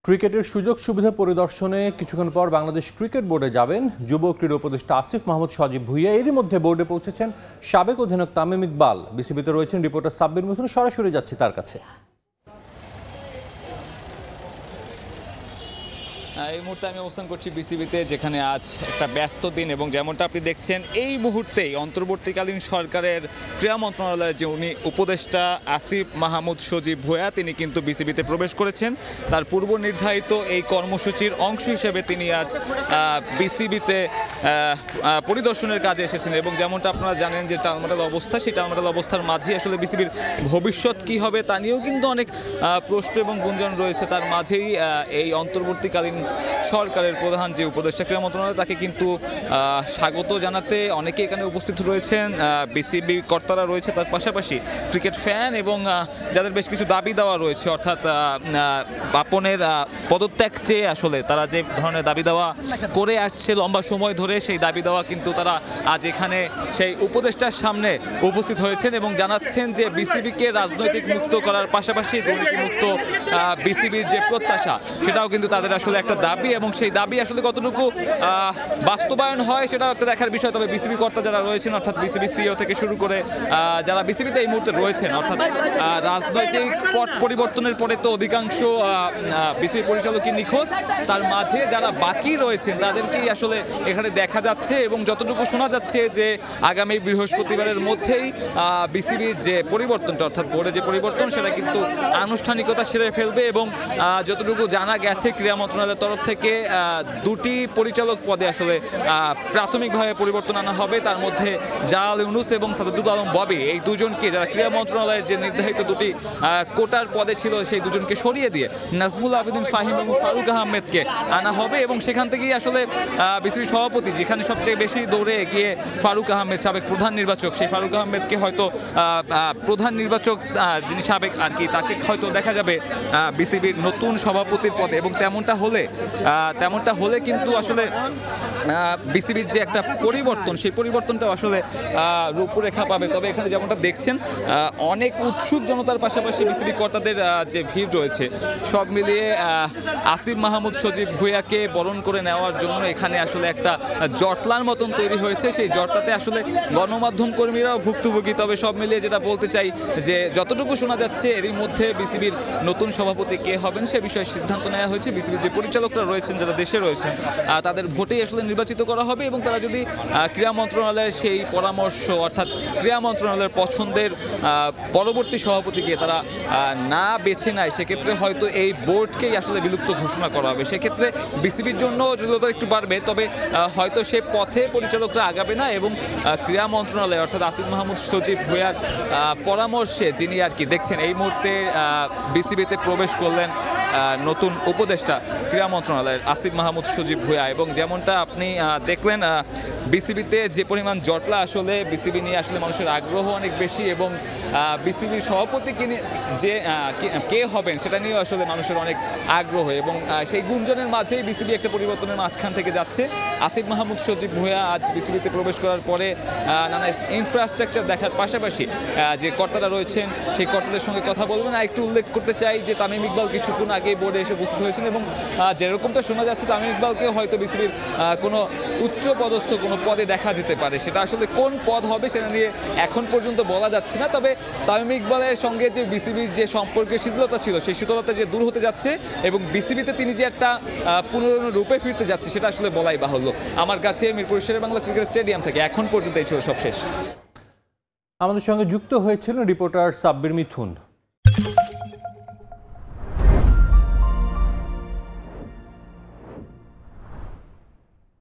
ক্রিকেটের সুযোগ সুবিধা পরিদর্শনে কিছুক্ষণ পর বাংলাদেশ ক্রিকেট বোর্ডে যাবেন যুব ক্রীড়া উপদেষ্টা আসিফ মাহমুদ সজীব ভুঁইয়া। এরই মধ্যে বোর্ডে পৌঁছেছেন সাবেক অধিনায়ক তামিম ইকবাল। বিসিবিতে রয়েছেন রিপোর্টার সাব্বির মিথুন। সরাসরি যাচ্ছি তার কাছে। এই মুহূর্তে আমি অবস্থান করছি বিসিবিতে, যেখানে আজ একটা ব্যস্ত দিন এবং যেমনটা আপনি দেখছেন এই মুহূর্তেই অন্তর্বর্তীকালীন সরকারের ক্রীড়া মন্ত্রণালয়ের যে উনি উপদেষ্টা আসিফ মাহমুদ সজীব ভুঁইয়া, তিনি কিন্তু বিসিবিতে প্রবেশ করেছেন। তার পূর্ব নির্ধারিত এই কর্মসূচির অংশ হিসেবে তিনি আজ বিসিবিতে পরিদর্শনের কাজে এসেছেন এবং যেমনটা আপনারা জানেন যে টালমাটাল অবস্থা, সেই টালমাটাল অবস্থার মাঝেই আসলে বিসিবির ভবিষ্যৎ কি হবে তা নিয়েও কিন্তু অনেক প্রশ্ন এবং গুঞ্জন রয়েছে। তার মাঝেই এই অন্তর্বর্তীকালীন সরকারের প্রধান যে উপদেষ্টা ক্রীড়া মন্ত্রণালয়, তাকে কিন্তু স্বাগত জানাতে অনেকে এখানে উপস্থিত রয়েছেন। বিসিবি কর্তারা রয়েছে, তার পাশাপাশি ক্রিকেট ফ্যান এবং যাদের বেশ কিছু দাবি দেওয়া রয়েছে, অর্থাৎ বাপনের পদত্যাগ চেয়ে আসলে তারা যে ধরনের দাবি দেওয়া করে আসছে লম্বা সময় ধরে, সেই দাবি দেওয়া কিন্তু তারা আজ এখানে সেই উপদেষ্টার সামনে উপস্থিত হয়েছেন এবং জানাচ্ছেন যে বিসিবিকে রাজনৈতিক মুক্ত করার পাশাপাশি দুর্নীতিমুক্ত বিসিবির যে প্রত্যাশা, সেটাও কিন্তু তাদের আসলে একটা দাবি এবং সেই দাবি আসলে কতটুকু বাস্তবায়ন হয় সেটাও একটা দেখার বিষয়। তবে বিসিবি কর্তা যারা রয়েছেন, অর্থাৎ বিসিবি সিইও থেকে শুরু করে যারা বিসিবিতে এই মুহূর্তে রয়েছেন, অর্থাৎ রাজনৈতিক পট পরিবর্তনের পরে তো অধিকাংশ বিসিবি পরিচালকই নিখোঁজ, তার মাঝে যারা বাকি রয়েছেন তাদেরকেই আসলে এখানে দেখা যাচ্ছে এবং যতটুকু শোনা যাচ্ছে যে আগামী বৃহস্পতিবারের মধ্যেই বিসিবির যে পরিবর্তনটা, অর্থাৎ বোর্ডে যে পরিবর্তন, সেটা কিন্তু আনুষ্ঠানিকতা সেরে ফেলবে এবং যতটুকু জানা গেছে ক্রীড়া মন্ত্রণালয়ের তরফ থেকে দুটি পরিচালক পদে আসলে প্রাথমিকভাবে পরিবর্তন আনা হবে। তার মধ্যে জালাল ইউনুস এবং সাজাদুল আলম ববি, এই দুজনকে, যারা ক্রীড়া মন্ত্রণালয়ের যে নির্ধারিত দুটি কোটার পদে ছিল, সেই দুজনকে সরিয়ে দিয়ে নাজমুল আবেদিন ফাহিম এবং ফারুক আহমেদকে আনা হবে এবং সেখান থেকেই আসলে বিসিবি সভাপতি, যেখানে সবচেয়ে বেশি দৌড়ে এগিয়ে ফারুক আহমেদ, সাবেক প্রধান নির্বাচক, সেই ফারুক আহমেদকে হয়তো প্রধান নির্বাচক যিনি সাবেক আর কি, তাকে হয়তো দেখা যাবে বিসিবির নতুন সভাপতির পদে। এবং তেমনটা হলে কিন্তু আসলে বিসিবির যে একটা পরিবর্তন, সেই পরিবর্তনটাও আসলে রূপরেখা পাবে। তবে এখানে যেমনটা দেখছেন অনেক উৎসুক জনতার পাশাপাশি বিসিবি কর্তাদের যে ভিড় রয়েছে, সব মিলিয়ে আসিফ মাহমুদ সজীব ভুঁইয়াকে বরণ করে নেওয়ার জন্য এখানে আসলে একটা জটলার মতন তৈরি হয়েছে। সেই জটলাতে আসলে গণমাধ্যম কর্মীরাও ভুক্তভোগী। তবে সব মিলিয়ে যেটা বলতে চাই যে যতটুকু শোনা যাচ্ছে এরই মধ্যে বিসিবির নতুন সভাপতি কে হবেন সে বিষয়ে সিদ্ধান্ত নেওয়া হয়েছে। বিসিবির যে পরিচালকরা রয়েছেন, যারা দেশে রয়েছেন, তাদের ভোটেই আসলে নির্বাচিত করা হবে এবং তারা যদি ক্রীড়া মন্ত্রণালয়ের সেই পরামর্শ, অর্থাৎ ক্রীড়া মন্ত্রণালয়ের পছন্দের পরবর্তী সভাপতিকে তারা না বেছে নেয়, সেক্ষেত্রে হয়তো এই বোর্ডকেই আসলে বিলুপ্ত ঘোষণা করা হবে। সেক্ষেত্রে বিসিবির জন্য জটিলতা একটু বাড়বে, তবে হয়তো সে পথে পরিচালকরা আগাবে না এবং ক্রীড়া মন্ত্রণালয়, অর্থাৎ আসিফ মাহমুদ সজীব ভুঁইয়ার পরামর্শে যিনি আর কি দেখছেন এই মুহূর্তে বিসিবিতে প্রবেশ করলেন নতুন উপদেষ্টা ক্রীড়া মন্ত্রণালয়ের আসিফ মাহমুদ সজীব ভুঁইয়া। এবং যেমনটা আপনি দেখলেন বিসিবিতে যে পরিমাণ জটলা, আসলে বিসিবি নিয়ে আসলে মানুষের আগ্রহ অনেক বেশি এবং বিসিবির সভাপতিকে যে কে হবেন সেটা নিয়ে আসলে মানুষের অনেক আগ্রহ এবং সেই গুঞ্জনের মাঝেই বিসিবি একটা পরিবর্তনের মাঝখান থেকে যাচ্ছে। আসিফ মাহমুদ সজীব ভুঁইয়া আজ বিসিবিতে প্রবেশ করার পরে নানা ইনফ্রাস্ট্রাকচার দেখার পাশাপাশি যে কর্তারা রয়েছেন সেই কর্তাদের সঙ্গে কথা বলবেন। আর একটু উল্লেখ করতে চাই যে তামিম ইকবাল কিছুক্ষণ আগে বোর্ডে এসে উপস্থিত হয়েছেন এবং যেরকমটা শোনা যাচ্ছে তামিম ইকবালকে হয়তো বিসিবির কোনো উচ্চ পদস্থ কোনো পদে দেখা যেতে পারে। সেটা আসলে কোন পদ হবে সেটা নিয়ে এখন পর্যন্ত বলা যাচ্ছে না। তবে তামিম ইকবালের সঙ্গে যে বিসিবির যে সম্পর্কের শীতলতা ছিল, সেই শীতলতা যে দূর হতে যাচ্ছে এবং বিসিবিতে তিনি যে একটা পুনরুদ্ধার রূপে ফিরতে যাচ্ছে, সেটা আসলে বলাই বাহুল্য। আমার কাছে মিরপুর শেরেবাংলা ক্রিকেট স্টেডিয়াম থেকে এখন পর্যন্ত এই ছিল সব শেষ। আমাদের সঙ্গে যুক্ত হয়েছিলেন রিপোর্টার সাব্বির মিথুন।